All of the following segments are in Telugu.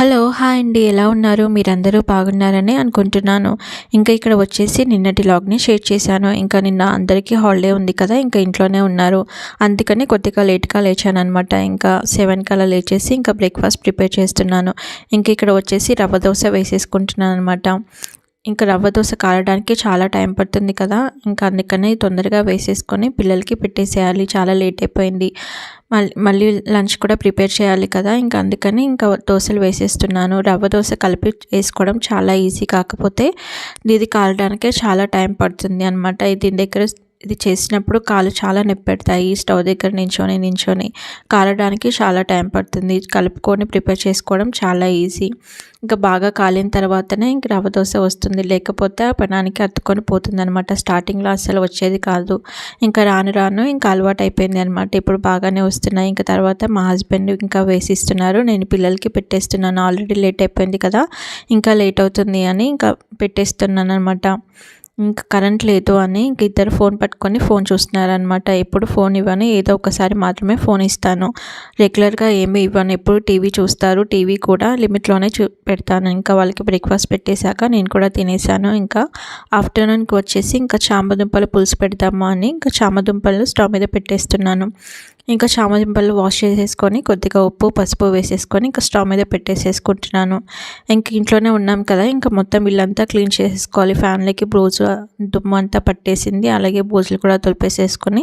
హలో! హాయ్ అండి. ఎలా ఉన్నారు? మీరందరూ బాగున్నారని అనుకుంటున్నాను. ఇంకా ఇక్కడ వచ్చేసి నిన్నటి వ్లాగ్‌ని షేర్ చేశాను. ఇంకా నిన్న అందరికీ హాలిడే ఉంది కదా! ఇంకా ఇంట్లోనే ఉన్నారు. అందుకని కొద్దిగా లేట్‌గా లేచాననమాట. ఇంకా 7కి అలా లేచేసి ఇంకా బ్రేక్‌ఫాస్ట్ ప్రిపేర్ చేస్తున్నాను. ఇంక ఇక్కడ వచ్చేసి రవ్వ దోస వేసేసుకుంటున్నాననమాట. ఇంకా రవ్వ దోస కాలడానికి చాలా టైం పడుతుంది కదా! ఇంకా అందుకని తొందరగా వేసేసుకొని పిల్లలకి పెట్టేసేయాలి. చాలా లేట్ అయిపోయింది. మళ్ళీ లంచ్ కూడా ప్రిపేర్ చేయాలి కదా! ఇంకా అందుకని ఇంకా దోసలు వేసేస్తున్నాను. రవ్వ దోస కలిపి వేసుకోవడం చాలా ఈజీ. కాకపోతే ఇది కాలడానికే చాలా టైం పడుతుంది అనమాట. దీని దగ్గర ఇది చేసినప్పుడు కాళ్ళు చాలా నొప్పెడతాయి. స్టవ్ దగ్గర నించొని కాలడానికి చాలా టైం పడుతుంది. కలుపుకొని ప్రిపేర్ చేసుకోవడం చాలా ఈజీ. ఇంకా బాగా కాలిన తర్వాతనే ఇంక రవ్వ దోస వస్తుంది. లేకపోతే ఆ పెనానికి అతుక్కొని పోతుందనమాట. స్టార్టింగ్లో అస్సలు వచ్చేది కాదు. ఇంకా రాను ఇంకా అలవాటు అయిపోయింది అనమాట. ఇప్పుడు బాగానే వస్తున్నాయి. ఇంకా తర్వాత మా హస్బెండ్ ఇంకా వేసిస్తున్నారు. నేను పిల్లలకి పెట్టేస్తున్నాను. ఆల్రెడీ లేట్ అయిపోయింది కదా! ఇంకా లేట్ అవుతుంది అని ఇంకా పెట్టేస్తున్నాను అనమాట. ఇంకా కరెంట్ లేదు అని ఇంక ఇద్దరు ఫోన్ పట్టుకొని ఫోన్ చూస్తున్నారనమాట. ఎప్పుడు ఫోన్ ఇవ్వను, ఏదో ఒకసారి మాత్రమే ఫోన్ ఇస్తాను. రెగ్యులర్గా ఏమీ ఇవ్వను. ఎప్పుడు టీవీ చూస్తారు. టీవీ కూడా లిమిట్లోనే పెడతాను. ఇంకా వాళ్ళకి బ్రేక్ఫాస్ట్ పెట్టేశాక నేను కూడా తినేసాను. ఇంకా ఆఫ్టర్నూన్కి వచ్చేసి ఇంకా చామదుంపల పులుసు పెడదాము అని ఇంకా చామదుంపలు స్టవ్ మీద పెట్టేస్తున్నాను. ఇంకా చామదుంపలు వాష్ చేసేసుకొని కొద్దిగా ఉప్పు పసుపు వేసేసుకొని ఇంకా స్టవ్ మీద పెట్టేసేసుకుంటున్నాను. ఇంక ఇంట్లోనే ఉన్నాం కదా! ఇంకా మొత్తం ఇల్లంతా క్లీన్ చేసేసుకోవాలి. ఫ్యాన్లకి బూజు దుమ్ము అంతా పట్టేసింది. అలాగే బూజులు కూడా తులిపేసేసుకొని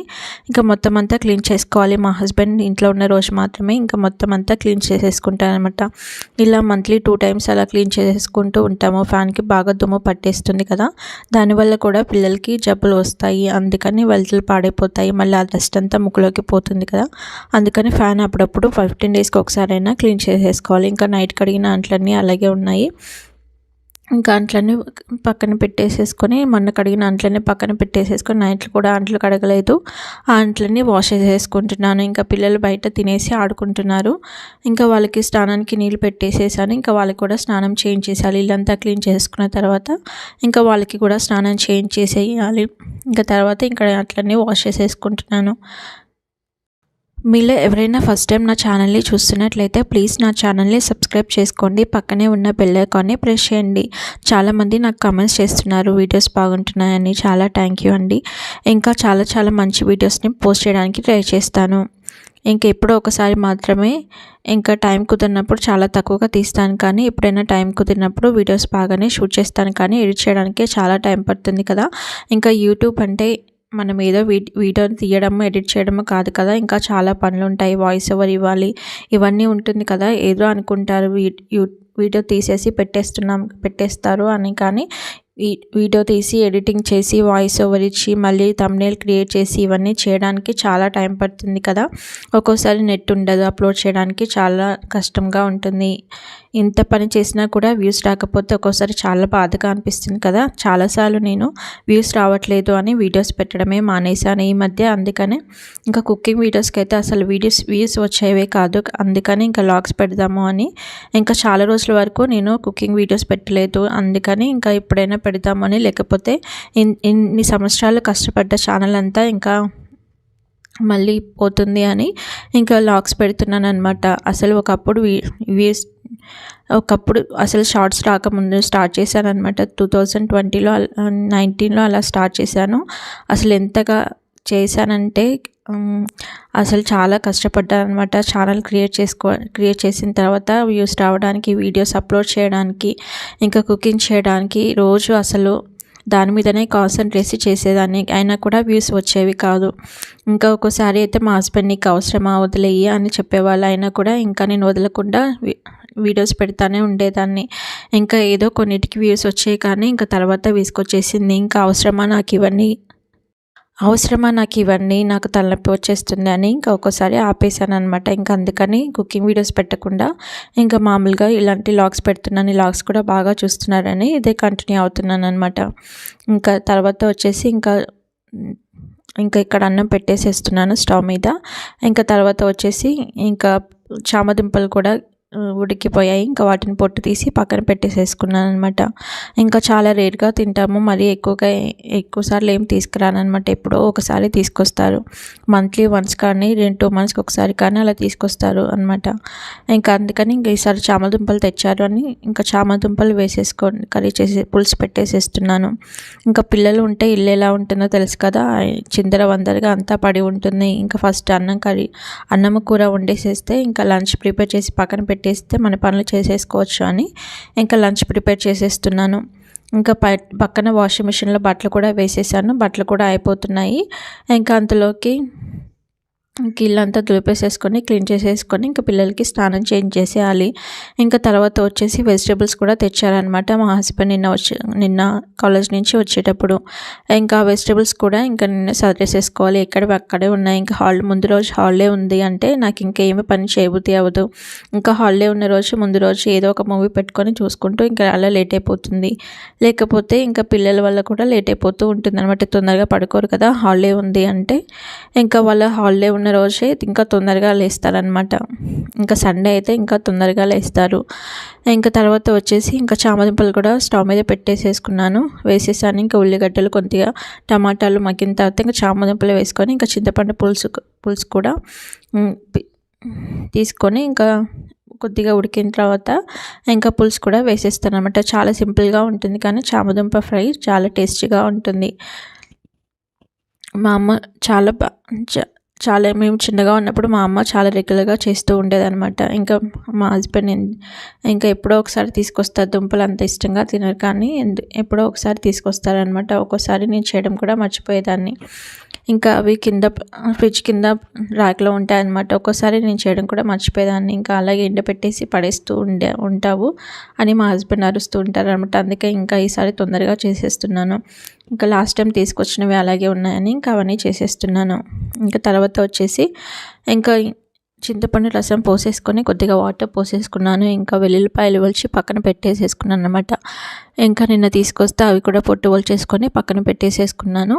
ఇంకా మొత్తం అంతా క్లీన్ చేసుకోవాలి. మా హస్బెండ్ ఇంట్లో ఉన్న రోజు మాత్రమే ఇంకా మొత్తం అంతా క్లీన్ చేసేసుకుంటానమాట. ఇలా మంత్లీ 2 టైమ్స్ అలా క్లీన్ చేసేసుకుంటూ ఉంటాము. ఫ్యాన్కి బాగా దుమ్ము పట్టేస్తుంది కదా! దానివల్ల కూడా పిల్లలకి జబ్బులు వస్తాయి. అందుకని వెల్తులు పాడైపోతాయి. మళ్ళీ ఆ డస్ట్ అంతా ముక్కులోకి పోతుంది కదా! అందుకని ఫ్యాన్ అప్పుడప్పుడు 15 డేస్కి ఒకసారైనా క్లీన్ చేసేసుకోవాలి. ఇంకా నైట్ కడిగిన అంట్లన్నీ అలాగే ఉన్నాయి. ఇంకా అంట్లన్నీ పక్కన పెట్టేసేసుకొని మొన్న కడిగిన అంట్లన్నీ పక్కన పెట్టేసేసుకొని నైట్లు కూడా అంట్లు కడగలేదు. ఆ అంట్లన్నీ వాష్ చేసేసుకుంటున్నాను. ఇంకా పిల్లలు బయట తినేసి ఆడుకుంటున్నారు. ఇంకా వాళ్ళకి స్నానానికి నీళ్ళు పెట్టేసేసాను. ఇంకా వాళ్ళకి కూడా స్నానం చేయించేసేయాలి. ఇల్లంతా క్లీన్ చేసుకున్న తర్వాత ఇంకా వాళ్ళకి కూడా స్నానం చేయించేసేయాలి. ఇంకా తర్వాత ఇక్కడ అట్లన్నీ వాష్ చేసేసుకుంటున్నాను. మీలో ఎవరైనా ఫస్ట్ టైం నా ఛానల్ని చూస్తున్నట్లయితే ప్లీజ్ నా ఛానల్ని సబ్స్క్రైబ్ చేసుకోండి. పక్కనే ఉన్న బెల్ ఐకాన్ని ప్రెస్ చేయండి. చాలామంది నాకు కామెంట్స్ చేస్తున్నారు వీడియోస్ బాగుంటున్నాయని. చాలా థ్యాంక్ యూ అండి. ఇంకా చాలా మంచి వీడియోస్ని పోస్ట్ చేయడానికి ట్రై చేస్తాను. ఎప్పుడో ఒకసారి మాత్రమే ఇంకా టైం కుదిరినప్పుడు చాలా తక్కువగా తీస్తాను. కానీ ఎప్పుడైనా టైం కుదిరినప్పుడు వీడియోస్ బాగానే షూట్ చేస్తాను. కానీ ఎడిట్ చేయడానికే చాలా టైం పడుతుంది కదా! ఇంకా యూట్యూబ్ అంటే మనం ఏదో వీడియోని తీయడము ఎడిట్ చేయడము కాదు కదా! ఇంకా చాలా పనులు ఉంటాయి. వాయిస్ ఓవర్ ఇవ్వాలి, ఇవన్నీ ఉంటుంది కదా! ఏదో అనుకుంటారు వీడియో తీసేసి పెట్టేస్తారు అని. కానీ వీడియో తీసి ఎడిటింగ్ చేసి వాయిస్ ఓవర్ ఇచ్చి మళ్ళీ థంబ్నెయిల్ క్రియేట్ చేసి ఇవన్నీ చేయడానికి చాలా టైం పడుతుంది కదా! ఒక్కోసారి నెట్ ఉండదు. అప్లోడ్ చేయడానికి చాలా కష్టంగా ఉంటుంది. ఇంత పని చేసినా కూడా వ్యూస్ రాకపోతే ఒక్కోసారి చాలా బాధగా అనిపిస్తుంది కదా! చాలాసార్లు నేను వ్యూస్ రావట్లేదు అని వీడియోస్ పెట్టడమే మానేశాను ఈ మధ్య. అందుకనే ఇంకా కుకింగ్ వీడియోస్కి అయితే అసలు వ్యూస్ వచ్చేవే కాదు. అందుకని ఇంకా వ్లాగ్స్ పెడదాము అని ఇంకా చాలా రోజుల వరకు నేను కుకింగ్ వీడియోస్ పెట్టలేదు. అందుకని ఇంకా ఎప్పుడైనా పెడదామని, లేకపోతే ఇన్ని సంవత్సరాలు కష్టపడ్డ ఛానల్ అంతా ఇంకా మళ్ళీ పోతుంది అని ఇంకా వ్లాగ్స్ పెడుతున్నాను అనమాట. అసలు ఒకప్పుడు అసలు షార్ట్స్ రాకముందు స్టార్ట్ చేశాను అనమాట. 2020లో 19లో అలా స్టార్ట్ చేశాను. అసలు ఎంతగా చేశానంటే అసలు చాలా కష్టపడ్డాను అనమాట. ఛానల్ క్రియేట్ చేసిన తర్వాత వ్యూస్ రావడానికి, వీడియోస్ అప్లోడ్ చేయడానికి, ఇంకా కుకింగ్ చేయడానికి రోజు అసలు దాని మీదనే కాన్సన్ట్రేట్ చేసేదాన్ని. అయినా కూడా వ్యూస్ వచ్చేవి కాదు. ఇంకా ఒక్కోసారి అయితే మా హస్బెండ్ నీకు అవసరమా వదిలేయి అని చెప్పేవాళ్ళు. అయినా కూడా ఇంకా నేను వదలకుండా వీడియోస్ పెడతానే ఉండేదాన్ని. ఇంకా ఏదో కొన్నిటికి వ్యూస్ వచ్చాయి కానీ ఇంకా తర్వాత విసుగొచ్చేసింది. ఇంకా అవసరమా నాకు ఇవన్నీ, నాకు తలనొప్పి వచ్చేస్తుంది అని ఇంకా ఒక్కోసారి ఆపేసాను అనమాట. ఇంకా అందుకని కుకింగ్ వీడియోస్ పెట్టకుండా ఇంకా మామూలుగా ఇలాంటి వ్లాగ్స్ పెడుతున్నాను. ఈ వ్లాగ్స్ కూడా బాగా చూస్తున్నారని ఇదే కంటిన్యూ అవుతున్నాను అనమాట. ఇంకా తర్వాత వచ్చేసి ఇంకా ఇక్కడ అన్నం పెట్టేసేస్తున్నాను స్టవ్ మీద. ఇంకా తర్వాత వచ్చేసి ఇంకా చామదుంపలు కూడా ఉడికిపోయాయి. ఇంకా వాటిని పొట్టు తీసి పక్కన పెట్టేసేసుకున్నాను అనమాట. ఇంకా చాలా రేర్గా తింటాము, మరీ ఎక్కువ సార్లు ఏం తీసుకురానమాట. ఎప్పుడో ఒకసారి తీసుకొస్తారు, మంత్లీ వన్స్ కానీ 2 మంత్స్కి ఒకసారి కానీ అలా తీసుకొస్తారు అనమాట. ఇంకా అందుకని ఇంక ఈసారి చామదుంపలు తెచ్చారు అని ఇంకా చామదుంపలు వేసేసుకొని కర్రీ చేసి పులుసు పెట్టేసేస్తున్నాను. ఇంకా పిల్లలు ఉంటే ఇల్లు ఎలా ఉంటుందో తెలుసు కదా, చిందర వందరగా అంతా పడి ఉంటుంది. ఇంకా ఫస్ట్ అన్నము కూర వండేసేస్తే ఇంకా లంచ్ ప్రిపేర్ చేసి పక్కన పెట్టేస్తే మన పనులు చేసేసుకోవచ్చు అని ఇంకా లంచ్ ప్రిపేర్ చేసేస్తున్నాను. ఇంకా పక్కన వాషింగ్ మిషన్లో బట్టలు కూడా వేసేసాను, బట్టలు కూడా అయిపోతున్నాయి. ఇంకా అంతలోకి ఇల్లంతా దులిపేసేసుకొని క్లీన్ చేసేసుకొని ఇంకా పిల్లలకి స్నానం చేంజ్ చేసేయాలి. ఇంకా తర్వాత వచ్చేసి వెజిటేబుల్స్ కూడా తెచ్చారనమాట మా హస్బెండ్ నిన్న కాలేజ్ నుంచి వచ్చేటప్పుడు. ఇంకా వెజిటేబుల్స్ కూడా ఇంకా నిన్న సర్దేసేసుకోవాలి, ఎక్కడవి అక్కడే ఉన్నాయి. ఇంకా ముందు రోజు హాలిడే ఉంది అంటే నాకు ఇంకేమీ పని చేయబుద్ధి అవ్వదు. ఇంకా హాలిడే ఉన్న ముందు రోజు ఏదో ఒక మూవీ పెట్టుకొని చూసుకుంటూ ఇంకా అలా లేట్ అయిపోతుంది. లేకపోతే ఇంకా పిల్లల వల్ల కూడా లేట్ అయిపోతూ ఉంటుంది అనమాట. తొందరగా పడుకోరు కదా హాలిడే ఉంది అంటే. ఇంకా వాళ్ళ హాలిడే ఉన్న రోజే ఇంకా తొందరగా లేస్తారనమాట. ఇంకా సండే అయితే ఇంకా తొందరగా లేస్తారు. ఇంకా తర్వాత వచ్చేసి ఇంకా చామదుంపలు కూడా స్టవ్ మీద వేసేసాను. ఇంకా ఉల్లిగడ్డలు కొద్దిగా టమాటాలు మగ్గిన తర్వాత ఇంకా చామదుంపలు వేసుకొని ఇంకా చింతపండు పులుసు కూడా తీసుకొని ఇంకా కొద్దిగా ఉడికిన తర్వాత ఇంకా పులుసు కూడా వేసేస్తాను అనమాట. చాలా సింపుల్గా ఉంటుంది కానీ చామదుంప ఫ్రై చాలా టేస్టీగా ఉంటుంది. మా అమ్మ చాలా మేము చిన్నగా ఉన్నప్పుడు మా అమ్మ చాలా రెగ్యులర్గా చేస్తూ ఉండేదన్నమాట. ఇంకా మా హస్బెండ్ ఇంకా ఎప్పుడో ఒకసారి తీసుకొస్తారు, దుంపలు అంత ఇష్టంగా తినరు కానీ ఎప్పుడో ఒకసారి తీసుకొస్తారనమాట. ఒక్కోసారి నేను చేయడం కూడా మర్చిపోయేదాన్ని. ఇంకా అవి ఫ్రిడ్జ్ కింద ర్యాక్లో ఉంటాయన్నమాట. ఒక్కోసారి నేను చేయడం కూడా మర్చిపోయేదాన్ని. ఇంకా అలాగే ఎండపెట్టేసి పడేస్తూ ఉంటావు అని మా హస్బెండ్ అరుస్తూ ఉంటారు అనమాట. అందుకే ఇంకా ఈసారి తొందరగా చేసేస్తున్నాను. ఇంకా లాస్ట్ టైం తీసుకొచ్చినవి అలాగే ఉన్నాయని ఇంకా అవన్నీ చేసేస్తున్నాను. ఇంకా తర్వాత వచ్చేసి ఇంకా చింతపండు రసం పోసేసుకొని కొద్దిగా వాటర్ పోసేసుకున్నాను. ఇంకా వెల్లుల్లిపాయలు ఒలిచి పక్కన పెట్టేసేసుకున్నాను అనమాట. ఇంకా నిన్న తీసుకొస్తే అవి కూడా పొట్టు ఒలిచేసుకొని పక్కన పెట్టేసేసుకున్నాను.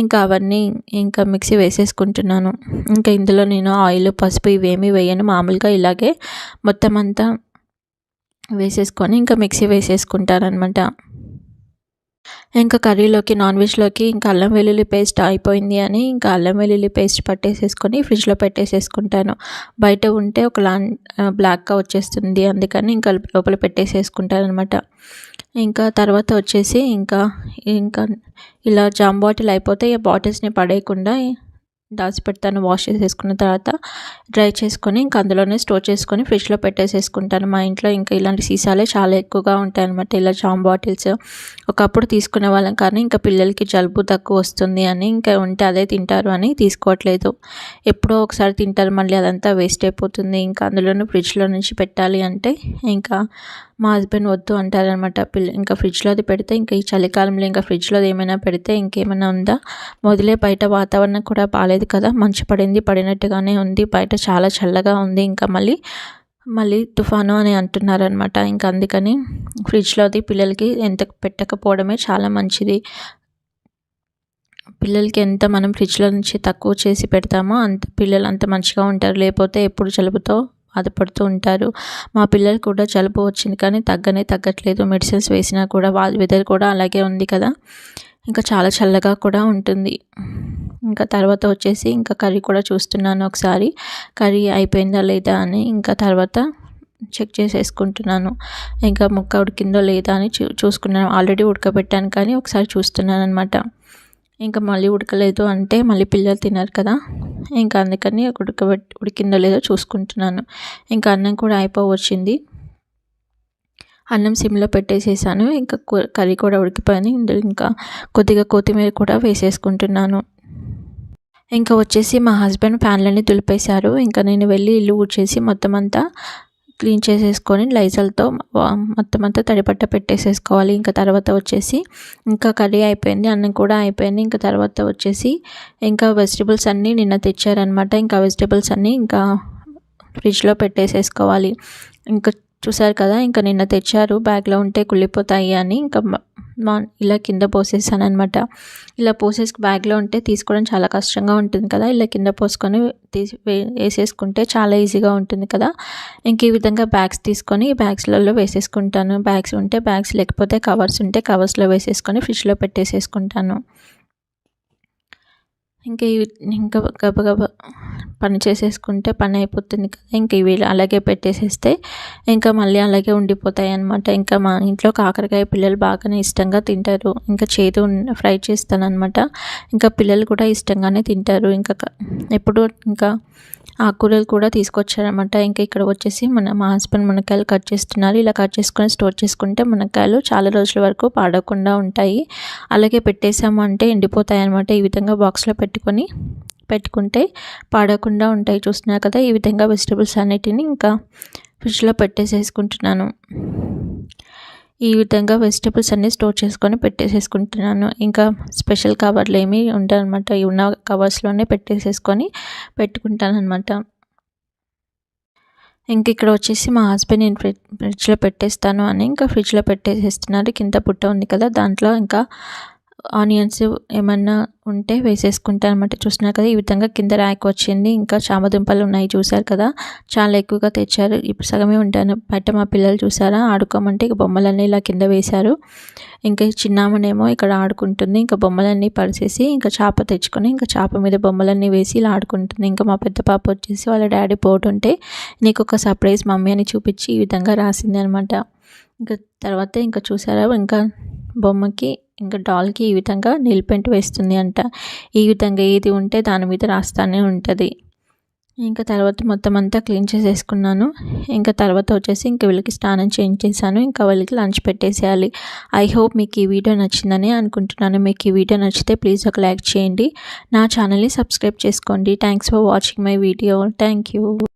ఇంకా అవన్నీ ఇంకా మిక్సీ వేసేసుకుంటున్నాను. ఇంకా ఇందులో నేను ఆయిల్, పసుపు ఇవేమీ వేయను, మామూలుగా ఇలాగే మొత్తం అంతా వేసేసుకొని ఇంకా మిక్సీ వేసేసుకుంటానమాట. ఇంకా కర్రీలోకి, నాన్ వెజ్లోకి ఇంకా అల్లం వెల్లుల్లి పేస్ట్ అయిపోయింది అని ఇంకా అల్లం వెల్లుల్లి పేస్ట్ పట్టేసేసుకొని ఫ్రిడ్జ్లో పెట్టేసేసుకుంటాను. బయట ఉంటే బ్లాక్గా వచ్చేస్తుంది, అందుకని ఇంకా లోపల పెట్టేసేసుకుంటాను అనమాట. ఇంకా తర్వాత వచ్చేసి ఇంకా ఇలా జామ్ బాటిల్ అయిపోతే ఈ బాటిల్స్ని పడేయకుండా దాచిపెడతాను. వాష్ చేసేసుకున్న తర్వాత డ్రై చేసుకొని ఇంకా అందులోనే స్టోర్ చేసుకొని ఫ్రిడ్జ్లో పెట్టేసేసుకుంటాను. మా ఇంట్లో ఇంకా ఇలాంటి సీసాలే చాలా ఎక్కువగా ఉంటాయన్నమాట, ఇలా జామ్ బాటిల్స్. ఒకప్పుడు తీసుకునే వాళ్ళం కానీ ఇంకా పిల్లలకి జలుబు తక్కువ వస్తుంది అని ఇంకా ఉంటే అదే తింటారు అని తీసుకోవట్లేదు. ఎప్పుడో ఒకసారి తింటారు, మళ్ళీ అదంతా వేస్ట్ అయిపోతుంది. ఇంకా అందులోనూ ఫ్రిడ్జ్లో నుంచి పెట్టాలి అంటే ఇంకా మా హస్బెండ్ వద్దు అంటారనమాట. ఇంకా ఫ్రిడ్జ్లోది పెడితే ఇంకా ఈ చలికాలంలో ఇంకా ఫ్రిడ్జ్లోది ఏమైనా పెడితే ఇంకేమైనా ఉందా, మొదలే బయట వాతావరణం కూడా బాగాలేదు కదా, మంచు పడినట్టుగానే ఉంది, బయట చాలా చల్లగా ఉంది, ఇంకా మళ్ళీ తుఫాను అని అంటున్నారనమాట. ఇంకా అందుకని ఫ్రిడ్జ్లోది పిల్లలకి ఎంత పెట్టకపోవడమే చాలా మంచిది. పిల్లలకి ఎంత మనం ఫ్రిడ్జ్లో నుంచి తక్కువ చేసి పెడతామో పిల్లలు అంత మంచిగా ఉంటారు, లేకపోతే ఎప్పుడు జలుబుతో బాధపడుతూ ఉంటారు. మా పిల్లలు కూడా జలుబు వచ్చింది కానీ తగ్గట్లేదు, మెడిసిన్స్ వేసినా కూడా. వెదర్ కూడా అలాగే ఉంది కదా, ఇంకా చాలా చల్లగా కూడా ఉంటుంది. ఇంకా తర్వాత వచ్చేసి ఇంకా కర్రీ కూడా చూస్తున్నాను ఒకసారి, కర్రీ అయిపోయిందా లేదా అని. ఇంకా తర్వాత చెక్ చేసేసుకుంటున్నాను, ఇంకా ముక్క ఉడికిందో లేదా అని చూసుకున్నాను. ఆల్రెడీ ఉడకబెట్టాను కానీ ఒకసారి చూస్తున్నాను అనమాట. ఇంకా మళ్ళీ ఉడకలేదు అంటే మళ్ళీ పిల్లలు తినరు కదా, ఇంకా అందుకని ఉడికిందో లేదో చూసుకుంటున్నాను. ఇంకా అన్నం కూడా అయిపోవచ్చింది, అన్నం సిమ్లో పెట్టేసేసాను. ఇంకా కర్రీ కూడా ఉడికిపోయింది. ఇందులో ఇంకా కొద్దిగా కొత్తిమీర కూడా వేసేసుకుంటున్నాను. ఇంకా వచ్చేసి మా హస్బెండ్ ఫ్యాన్లన్నీ దులిపేశారు. ఇంకా నేను వెళ్ళి ఇల్లు ఊడ్చేసి మొత్తం అంతా క్లీన్ చేసేసుకొని లైజాల్తో మొత్తం అంతా తడిపట్ట పెట్టేసేసుకోవాలి. ఇంకా తర్వాత వచ్చేసి ఇంకా కర్రీ అయిపోయింది, అన్నం కూడా అయిపోయింది. ఇంకా తర్వాత వచ్చేసి ఇంకా వెజిటేబుల్స్ అన్నీ నిన్న తెచ్చారనమాట. ఇంకా వెజిటేబుల్స్ అన్నీ ఇంకా ఫ్రిడ్జ్లో పెట్టేసేసుకోవాలి. ఇంకా చూసారు కదా, ఇంకా నిన్న తెచ్చారు బ్యాగ్లో ఉంటే కుళ్ళిపోతాయి అని ఇంకా ఇలా కింద పోసేసానమాట. ఇలా బ్యాగ్లో ఉంటే తీసుకోవడం చాలా కష్టంగా ఉంటుంది కదా, ఇలా కింద పోసుకొని వేసేసుకుంటే చాలా ఈజీగా ఉంటుంది కదా. ఇంక ఈ విధంగా బ్యాగ్స్ తీసుకొని బ్యాగ్స్లలో వేసేసుకుంటాను. బ్యాగ్స్ ఉంటే బ్యాగ్స్, లేకపోతే కవర్స్ ఉంటే కవర్స్లో వేసేసుకొని ఫ్రిడ్జ్లో పెట్టేసేసుకుంటాను. ఇంకా గబగబా పని చేసేసుకుంటే పని అయిపోతుంది కదా. ఇంక ఇవి అలాగే పెట్టేసేస్తే ఇంకా మళ్ళీ అలాగే ఉండిపోతాయి అన్నమాట. ఇంకా మా ఇంట్లో కాకరకాయ పిల్లలు బాగానే ఇష్టంగా తింటారు. ఇంకా చేదు ఫ్రై చేస్తానన్నమాట. ఇంకా పిల్లలు కూడా ఇష్టంగానే తింటారు. ఇంకా ఎప్పుడు ఇంకా ఆకుకూరలు కూడా తీసుకొచ్చారనమాట. ఇంకా ఇక్కడ వచ్చేసి మా హస్బెండ్ మునక్కాయలు కట్ చేస్తున్నారు. ఇలా కట్ చేసుకొని స్టోర్ చేసుకుంటే మునక్కాయలు చాలా రోజుల వరకు పాడకుండా ఉంటాయి. అలాగే పెట్టేసాము అంటే ఎండిపోతాయి అనమాట. ఈ విధంగా బాక్స్లో పెట్టుకుంటే పాడకుండా ఉంటాయి. చూస్తున్నారు కదా, ఈ విధంగా వెజిటబుల్స్ అన్నిటిని ఇంకా ఫ్రిడ్జ్లో పెట్టేసేసుకుంటున్నాను. ఈ విధంగా వెజిటబుల్స్ అన్నీ స్టోర్ చేసుకొని పెట్టేసేసుకుంటున్నాను. ఇంకా స్పెషల్ కవర్లు ఏమీ ఉండవన్నమాట. ఈ ఉన్న కవర్స్లోనే పెట్టుకుంటాను అనమాట. ఇంక ఇక్కడ వచ్చేసి మా హస్బెండ్ నేను ఫ్రిడ్జ్లో పెట్టేస్తాను అని ఇంకా ఫ్రిడ్జ్లో పెట్టేసేస్తున్నారు. కింద పుట్ట ఉంది కదా, దాంట్లో ఇంకా ఆనియన్స్ ఏమన్నా ఉంటే వేసేసుకుంటాను అనమాట. చూస్తున్నారు కదా, ఈ విధంగా కింద ర్యాక్ వచ్చింది. ఇంకా చామదుంపలు ఉన్నాయి, చూసారు కదా, చాలా ఎక్కువగా తెచ్చారు. ఇప్పుడు సగమే ఉంటాను. బయట మా పిల్లలు చూసారా, ఆడుకోమంటే ఇక బొమ్మలన్నీ ఇలా కింద వేశారు. ఇంకా చిన్నామనేమో ఇక్కడ ఆడుకుంటుంది. ఇంకా బొమ్మలన్నీ పరిచేసి ఇంకా చేప తెచ్చుకొని ఇంకా చేప మీద బొమ్మలన్నీ వేసి ఇలా ఆడుకుంటుంది. ఇంకా మా పెద్ద పాప వచ్చేసి వాళ్ళ డాడీ పోతుంటే నీకు ఒక సర్ప్రైజ్ మమ్మీ అని చూపించి ఈ విధంగా రాసింది అనమాట. ఇంకా తర్వాత ఇంకా చూసారా, ఇంకా బొమ్మకి ఇంకా డాల్కి ఈ విధంగా నెయిల్ పెయింట్ వేస్తుంది అంట. ఈ విధంగా ఏది ఉంటే దాని మీద రాస్తూనే ఉంటుంది. ఇంకా తర్వాత మొత్తం అంతా క్లీన్ చేసేసుకున్నాను. ఇంకా తర్వాత వచ్చేసి ఇంకా వీళ్ళకి స్నానం చేయించేసాను. ఇంకా వాళ్ళకి లంచ్ పెట్టేసేయాలి. ఐ హోప్ మీకు ఈ వీడియో నచ్చిందని అనుకుంటున్నాను. మీకు ఈ వీడియో నచ్చితే ప్లీజ్ ఒక లైక్ చేయండి. నా ఛానల్ని సబ్స్క్రైబ్ చేసుకోండి. Thanks for watching my video. Thank you.